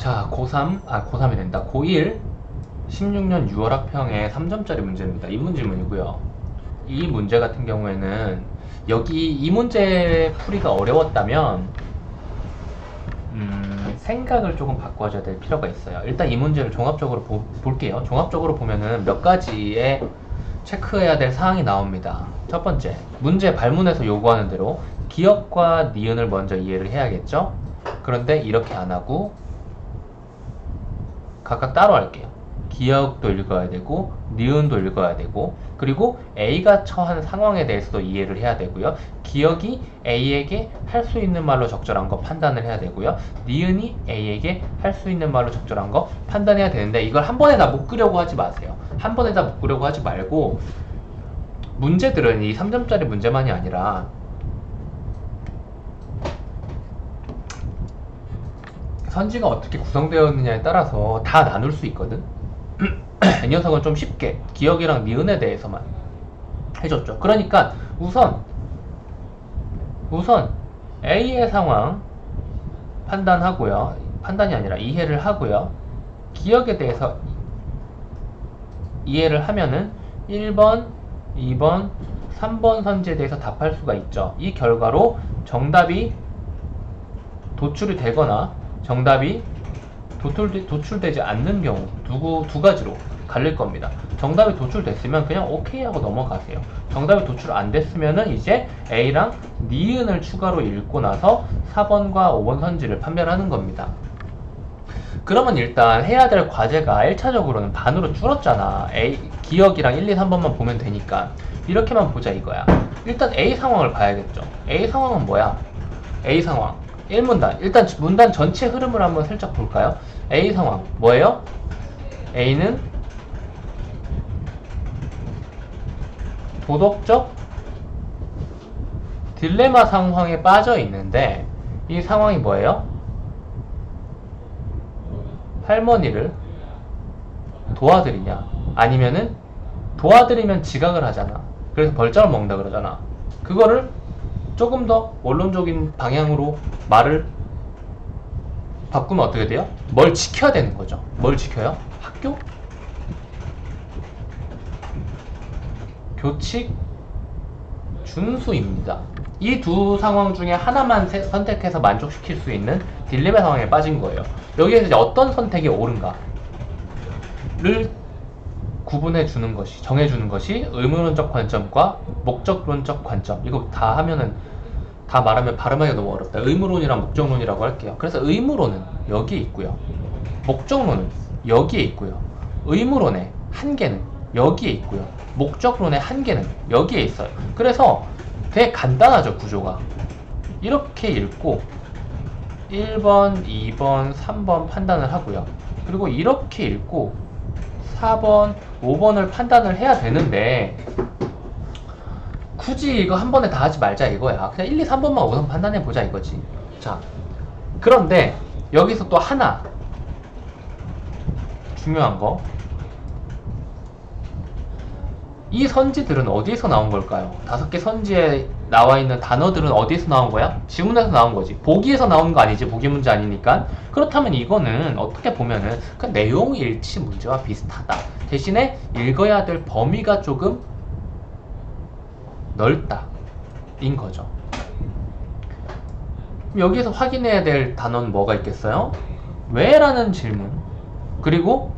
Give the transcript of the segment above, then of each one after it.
자, 고3이 된다. 고1 16년 6월 학평의 3점짜리 문제입니다. 이문 질문이고요. 이 문제 같은 경우에는 여기 이 문제 풀이가 어려웠다면 생각을 조금 바꿔줘야 될 필요가 있어요. 일단 이 문제를 종합적으로 볼게요. 종합적으로 보면은 몇 가지의 체크해야 될 사항이 나옵니다. 첫 번째, 문제 발문에서 요구하는 대로 기역과 니은을 먼저 이해를 해야겠죠? 그런데 이렇게 안 하고 각각 따로 할게요. 기역도 읽어야 되고 니은도 읽어야 되고, 그리고 A가 처한 상황에 대해서도 이해를 해야 되고요. 기역이 A에게 할 수 있는 말로 적절한 거 판단을 해야 되고요. 니은이 A에게 할 수 있는 말로 적절한 거 판단해야 되는데, 이걸 한 번에 다 묶으려고 하지 마세요. 한 번에 다 묶으려고 하지 말고, 문제들은 이 3점짜리 문제만이 아니라 선지가 어떻게 구성되어 있느냐에 따라서 다 나눌 수 있거든. 이 녀석은 좀 쉽게 기억이랑 니은에 대해서만 해줬죠. 그러니까 우선 A의 상황 판단하고요. 판단이 아니라 이해를 하고요. 기억에 대해서 이해를 하면은 1번, 2번, 3번 선지에 대해서 답할 수가 있죠. 이 결과로 정답이 도출이 되거나 정답이 도출되지 않는 경우 두 가지로 갈릴 겁니다. 정답이 도출됐으면 그냥 오케이 하고 넘어가세요. 정답이 도출 안 됐으면은 이제 A랑 니은을 추가로 읽고 나서 4번과 5번 선지를 판별하는 겁니다. 그러면 일단 해야 될 과제가 1차적으로는 반으로 줄었잖아. 기억이랑 1, 2, 3번만 보면 되니까 이렇게만 보자 이거야. 일단 A 상황을 봐야겠죠. A 상황은 뭐야? A 상황 1문단, 일단 문단 전체 흐름을 한번 살짝 볼까요? A 상황 뭐예요? A는 도덕적 딜레마 상황에 빠져 있는데, 이 상황이 뭐예요? 할머니를 도와드리냐, 아니면은 도와드리면 지각을 하잖아. 그래서 벌점을 먹는다 그러잖아. 그거를 조금 더 원론적인 방향으로 말을 바꾸면 어떻게 돼요? 뭘 지켜야 되는 거죠. 뭘 지켜요? 학교? 교칙? 준수입니다. 이 두 상황 중에 하나만 선택해서 만족시킬 수 있는 딜레마 상황에 빠진 거예요. 여기에서 이제 어떤 선택이 옳은가를 구분해 주는 것이, 정해 주는 것이 의문론적 관점과 목적론적 관점. 이거 다 하면은, 다 말하면 발음하기가 너무 어렵다. 의무론이랑 목적론이라고 할게요. 그래서 의무론은 여기에 있고요. 목적론은 여기에 있고요. 의무론의 한계는 여기에 있고요. 목적론의 한계는 여기에 있어요. 그래서 되게 간단하죠, 구조가. 이렇게 읽고 1번, 2번, 3번 판단을 하고요. 그리고 이렇게 읽고 4번, 5번을 판단을 해야 되는데, 굳이 이거 한 번에 다 하지 말자 이거야. 그냥 1, 2, 3번만 우선 판단해보자 이거지. 자, 그런데 여기서 또 하나 중요한 거, 이 선지들은 어디에서 나온 걸까요? 5개 선지에 나와 있는 단어들은 어디에서 나온 거야? 지문에서 나온 거지. 보기에서 나온 거 아니지. 보기 문제 아니니까. 그렇다면 이거는 어떻게 보면은 그 내용 일치 문제와 비슷하다. 대신에 읽어야 될 범위가 조금 넓다 인 거죠. 여기에서 확인해야 될 단어는 뭐가 있겠어요? 왜? 라는 질문, 그리고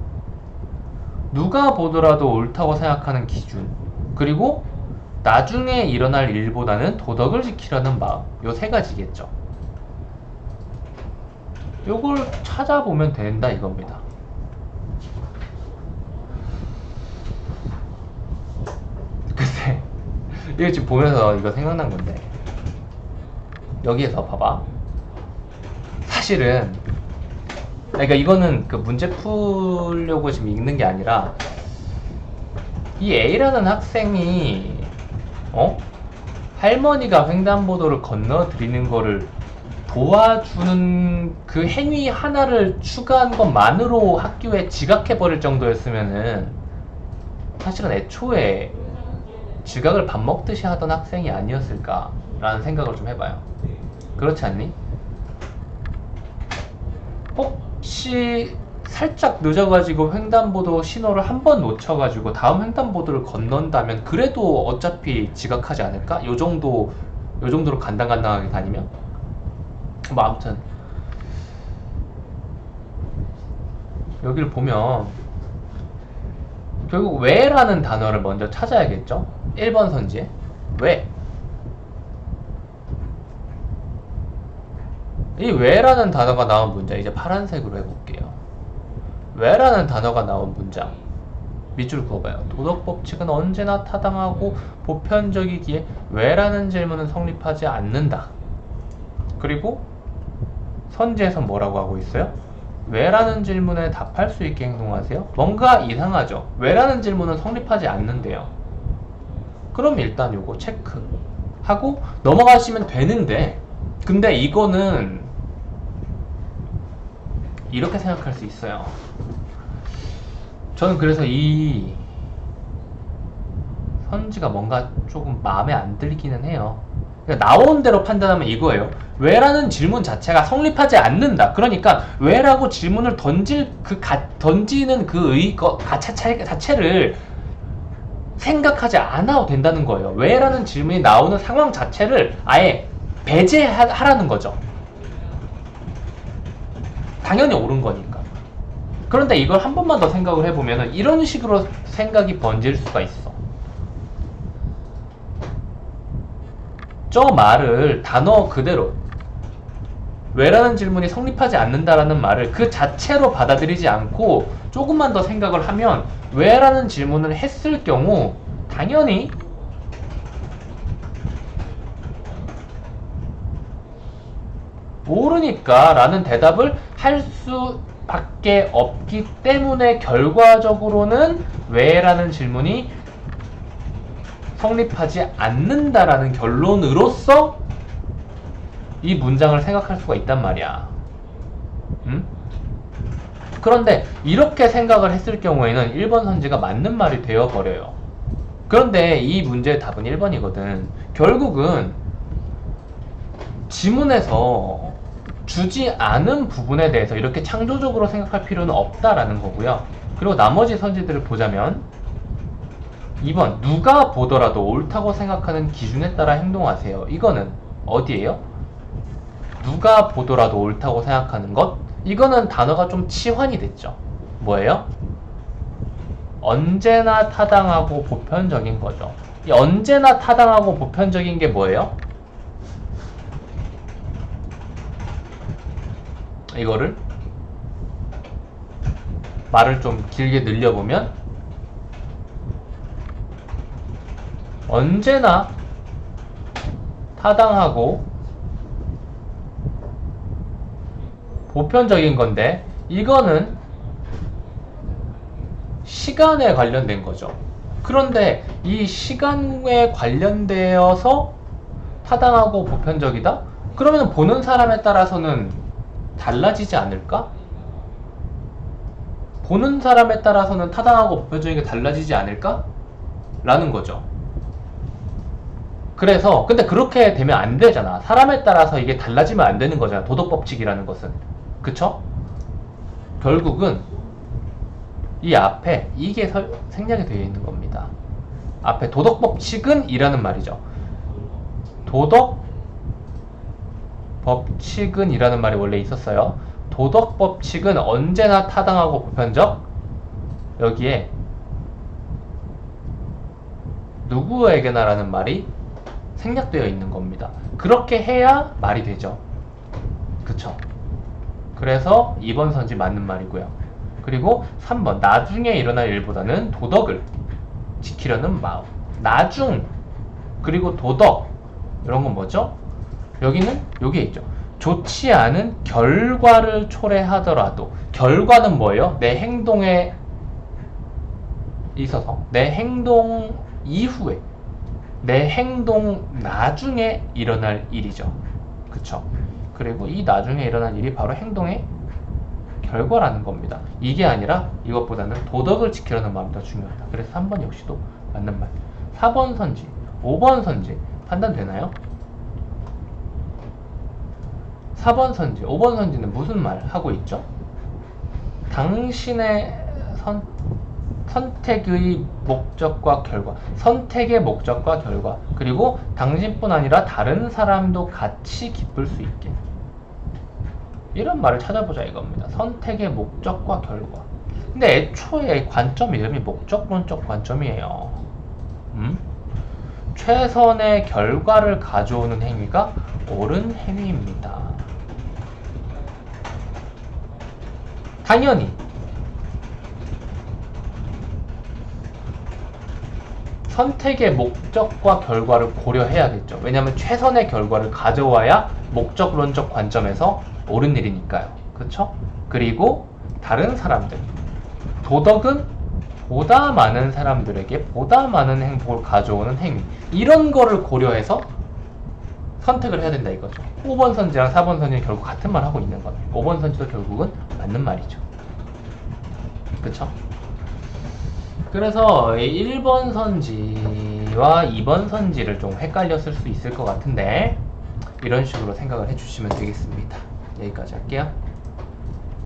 누가 보더라도 옳다고 생각하는 기준, 그리고 나중에 일어날 일보다는 도덕을 지키려는 마음. 요 세 가지겠죠. 요걸 찾아보면 된다 이겁니다. 근데 이거 지금 보면서 이거 생각난 건데, 여기에서 봐봐. 사실은 그러니까 이거는 그 문제 풀려고 지금 읽는 게 아니라, 이 A라는 학생이 할머니가 횡단보도를 건너드리는 거를 도와주는 그 행위 하나를 추가한 것만으로 학교에 지각해버릴 정도였으면은 사실은 애초에 지각을 밥 먹듯이 하던 학생이 아니었을까라는 생각을 좀 해봐요. 그렇지 않니? 혹시 살짝 늦어가지고 횡단보도 신호를 한 번 놓쳐가지고 다음 횡단보도를 건넌다면 그래도 어차피 지각하지 않을까? 요 정도로 간당간당하게 다니면? 뭐 아무튼 여기를 보면 결국 왜라는 단어를 먼저 찾아야겠죠? 1번 선지에 왜? 이 왜라는 단어가 나온 문장 이제 파란색으로 해볼게요. 왜라는 단어가 나온 문장 밑줄 그어봐요. 도덕법칙은 언제나 타당하고 보편적이기에 왜라는 질문은 성립하지 않는다. 그리고 선지에서 뭐라고 하고 있어요? 왜라는 질문에 답할 수 있게 행동하세요? 뭔가 이상하죠? 왜라는 질문은 성립하지 않는데요. 그럼 일단 요거 체크하고 넘어가시면 되는데, 근데 이거는 이렇게 생각할 수 있어요. 저는 그래서 이 선지가 뭔가 조금 마음에 안 들기는 해요. 그러니까 나온 대로 판단하면 이거예요. 왜라는 질문 자체가 성립하지 않는다. 그러니까 왜라고 질문을 던지는 그 의거 자체를 생각하지 않아도 된다는 거예요. 왜라는 질문이 나오는 상황 자체를 아예 배제하라는 거죠. 당연히 옳은 거니까. 그런데 이걸 한 번만 더 생각을 해보면 이런 식으로 생각이 번질 수가 있어. 저 말을 단어 그대로 왜라는 질문이 성립하지 않는다라는 말을 그 자체로 받아들이지 않고 조금만 더 생각을 하면 왜라는 질문을 했을 경우 당연히 모르니까 라는 대답을 할 수밖에 없기 때문에 결과적으로는 왜라는 질문이 성립하지 않는다라는 결론으로서 이 문장을 생각할 수가 있단 말이야. 그런데 이렇게 생각을 했을 경우에는 1번 선지가 맞는 말이 되어버려요. 그런데 이 문제의 답은 1번이거든. 결국은 지문에서 주지 않은 부분에 대해서 이렇게 창조적으로 생각할 필요는 없다라는 거고요. 그리고 나머지 선지들을 보자면 2번 누가 보더라도 옳다고 생각하는 기준에 따라 행동하세요. 이거는 어디예요? 누가 보더라도 옳다고 생각하는 것? 이거는 단어가 좀 치환이 됐죠. 뭐예요? 언제나 타당하고 보편적인 거죠. 이 언제나 타당하고 보편적인 게 뭐예요? 이거를 말을 좀 길게 늘려보면 언제나 타당하고 보편적인 건데 이거는 시간에 관련된 거죠. 그런데 이 시간에 관련되어서 타당하고 보편적이다? 그러면 보는 사람에 따라서는 달라지지 않을까? 보는 사람에 따라서는 타당하고 보편적인 게 달라지지 않을까? 라는 거죠. 그래서 근데 그렇게 되면 안 되잖아. 사람에 따라서 이게 달라지면 안 되는 거잖아. 도덕법칙이라는 것은. 그쵸? 결국은 이 앞에 이게 생략이 되어 있는 겁니다. 앞에 도덕법칙은 이라는 말이죠. 도덕법칙은 이라는 말이 원래 있었어요. 도덕법칙은 언제나 타당하고 보편적. 여기에 누구에게나 라는 말이 생략되어 있는 겁니다. 그렇게 해야 말이 되죠. 그쵸? 그래서 2번 선지 맞는 말이고요. 그리고 3번 나중에 일어날 일보다는 도덕을 지키려는 마음. 나중 그리고 도덕 이런 건 뭐죠? 여기는 여기에 있죠. 좋지 않은 결과를 초래하더라도 결과는 뭐예요? 내 행동에 있어서 내 행동 이후에 내 행동 나중에 일어날 일이죠. 그쵸? 그리고 이 나중에 일어난 일이 바로 행동의 결과라는 겁니다. 이게 아니라 이것보다는 도덕을 지키려는 마음이 더 중요하다. 그래서 3번 역시도 맞는 말. 4번 선지, 5번 선지 판단되나요? 4번 선지, 5번 선지는 무슨 말 하고 있죠? 당신의 선택의 목적과 결과, 선택의 목적과 결과, 그리고 당신뿐 아니라 다른 사람도 같이 기쁠 수 있게, 이런 말을 찾아보자 이겁니다. 선택의 목적과 결과. 근데 애초에 관점 이름이 목적론적 관점이에요. 최선의 결과를 가져오는 행위가 옳은 행위입니다. 당연히 선택의 목적과 결과를 고려해야겠죠. 왜냐하면 최선의 결과를 가져와야 목적론적 관점에서 옳은 일이니까요. 그렇죠? 그리고 다른 사람들, 도덕은 보다 많은 사람들에게 보다 많은 행복을 가져오는 행위, 이런 거를 고려해서 선택을 해야 된다 이거죠. 5번 선지랑 4번 선지는 결국 같은 말 하고 있는 거예요. 5번 선지도 결국은 맞는 말이죠. 그쵸? 그래서 1번 선지와 2번 선지를 좀 헷갈렸을 수 있을 것 같은데, 이런 식으로 생각을 해주시면 되겠습니다. 여기까지 할게요.